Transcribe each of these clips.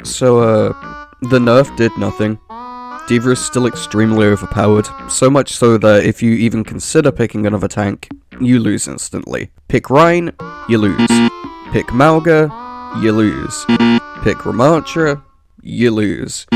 The nerf did nothing. D.Va is still extremely overpowered, so much so that if you even consider picking another tank, you lose instantly. Pick Rhine, you lose. Pick Malga, you lose. Pick Ramattra, you lose.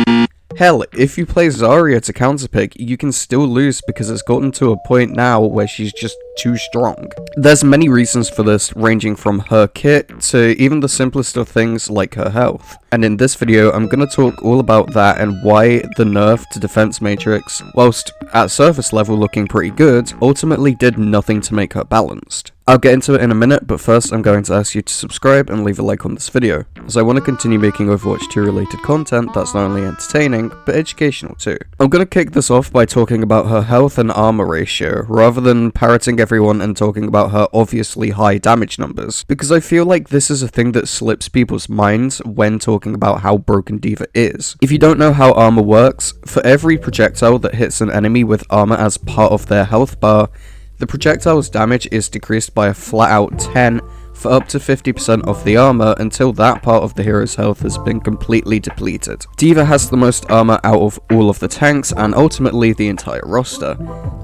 Hell, if you play Zarya to counterpick, you can still lose because it's gotten to a point now where she's just too strong. There's many reasons for this, ranging from her kit to even the simplest of things like her health. And in this video, I'm gonna talk all about that and why the nerf to defense matrix, whilst at surface level looking pretty good, ultimately did nothing to make her balanced. I'll get into it in a minute, but first I'm going to ask you to subscribe and leave a like on this video, as I want to continue making Overwatch 2 related content that's not only entertaining, but educational too. I'm going to kick this off by talking about her health and armor ratio, rather than parroting everyone and talking about her obviously high damage numbers, because I feel like this is a thing that slips people's minds when talking about how broken D.Va is. If you don't know how armor works, for every projectile that hits an enemy with armor as part of their health bar, the projectile's damage is decreased by a flat out 10 for up to 50% of the armor until that part of the hero's health has been completely depleted. D.Va has the most armor out of all of the tanks and ultimately the entire roster.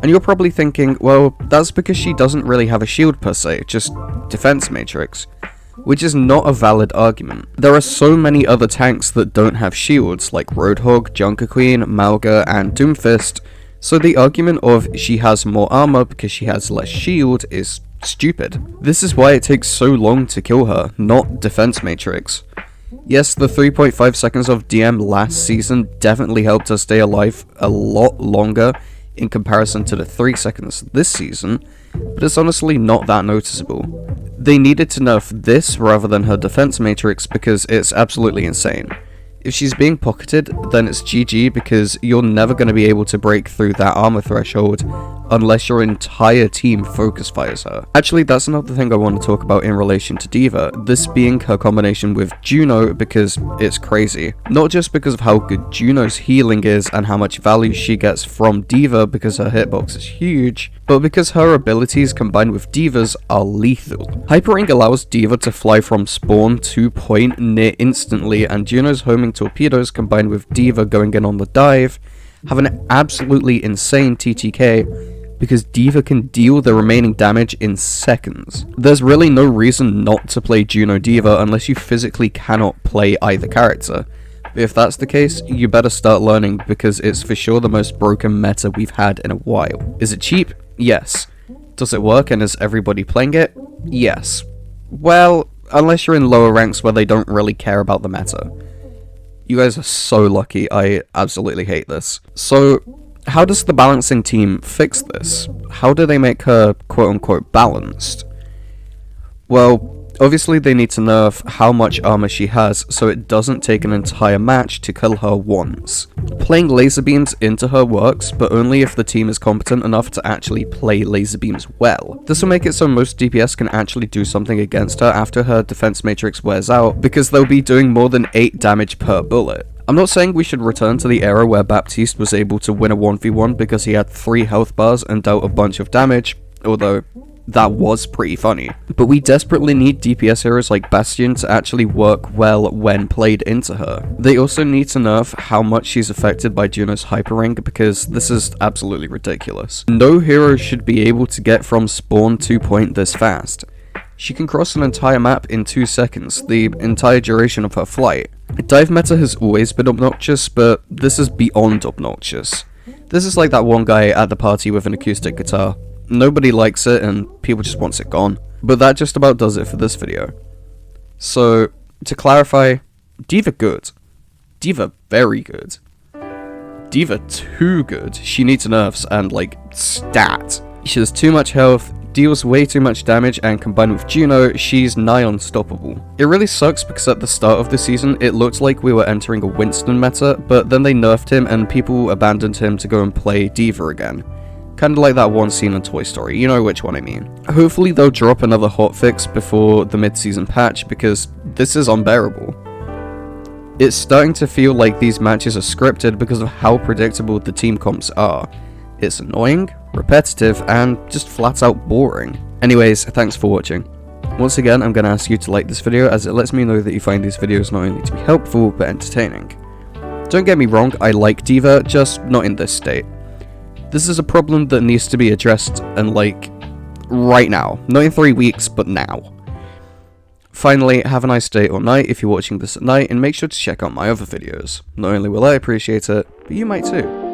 And you're probably thinking, well, that's because she doesn't really have a shield per se, just defense matrix. Which is not a valid argument. There are so many other tanks that don't have shields, like Roadhog, Junker Queen, Malga, and Doomfist, so the argument of she has more armor because she has less shield is stupid. This is why it takes so long to kill her, not defense matrix. Yes, the 3.5 seconds of DM last season definitely helped her stay alive a lot longer in comparison to the 3 seconds this season, but it's honestly not that noticeable. They needed to nerf this rather than her defense matrix because it's absolutely insane. If she's being pocketed, then it's GG because you're never going to be able to break through that armor threshold unless your entire team focus fires her. Actually, that's another thing I want to talk about in relation to D.Va, this being her combination with Juno because it's crazy. Not just because of how good Juno's healing is and how much value she gets from D.Va because her hitbox is huge, but because her abilities combined with D.Va's are lethal. Hyperring allows D.Va to fly from spawn to point near instantly, and Juno's homing torpedoes combined with D.Va going in on the dive have an absolutely insane TTK because D.Va can deal the remaining damage in seconds. There's really no reason not to play Juno D.Va unless you physically cannot play either character. If that's the case, you better start learning because it's for sure the most broken meta we've had in a while. Is it cheap? Yes. Does it work and is everybody playing it? Yes. Well, unless you're in lower ranks where they don't really care about the meta. You guys are so lucky, I absolutely hate this. So, how does the balancing team fix this? How do they make her quote-unquote balanced? Well, obviously they need to nerf how much armor she has so it doesn't take an entire match to kill her once. Playing laser beams into her works, but only if the team is competent enough to actually play laser beams well. This will make it so most DPS can actually do something against her after her defense matrix wears out, because they'll be doing more than 8 damage per bullet. I'm not saying we should return to the era where Baptiste was able to win a 1v1 because he had 3 health bars and dealt a bunch of damage, although that was pretty funny. But we desperately need DPS heroes like Bastion to actually work well when played into her. They also need to nerf how much she's affected by Juno's hyperring because this is absolutely ridiculous. No hero should be able to get from spawn to point this fast. She can cross an entire map in 2 seconds, the entire duration of her flight. Dive meta has always been obnoxious, but this is beyond obnoxious. This is like that one guy at the party with an acoustic guitar. Nobody likes it and people just want it gone. But that just about does it for this video. So, to clarify, D.Va good. D.Va very good. D.Va too good. She needs nerfs and like, stat. She has too much health, deals way too much damage, and combined with Juno, she's nigh unstoppable. It really sucks because at the start of the season, it looked like we were entering a Winston meta, but then they nerfed him and people abandoned him to go and play D.Va again. Kinda like that one scene in Toy Story, you know which one I mean. Hopefully they'll drop another hotfix before the mid-season patch because this is unbearable. It's starting to feel like these matches are scripted because of how predictable the team comps are. It's annoying, repetitive, and just flat out boring. Anyways, thanks for watching. Once again, I'm going to ask you to like this video, as it lets me know that you find these videos not only to be helpful, but entertaining. Don't get me wrong, I like D.Va, just not in this state. This is a problem that needs to be addressed, and like, right now. Not in 3 weeks, but now. Finally, have a nice day or night if you're watching this at night, and make sure to check out my other videos. Not only will I appreciate it, but you might too.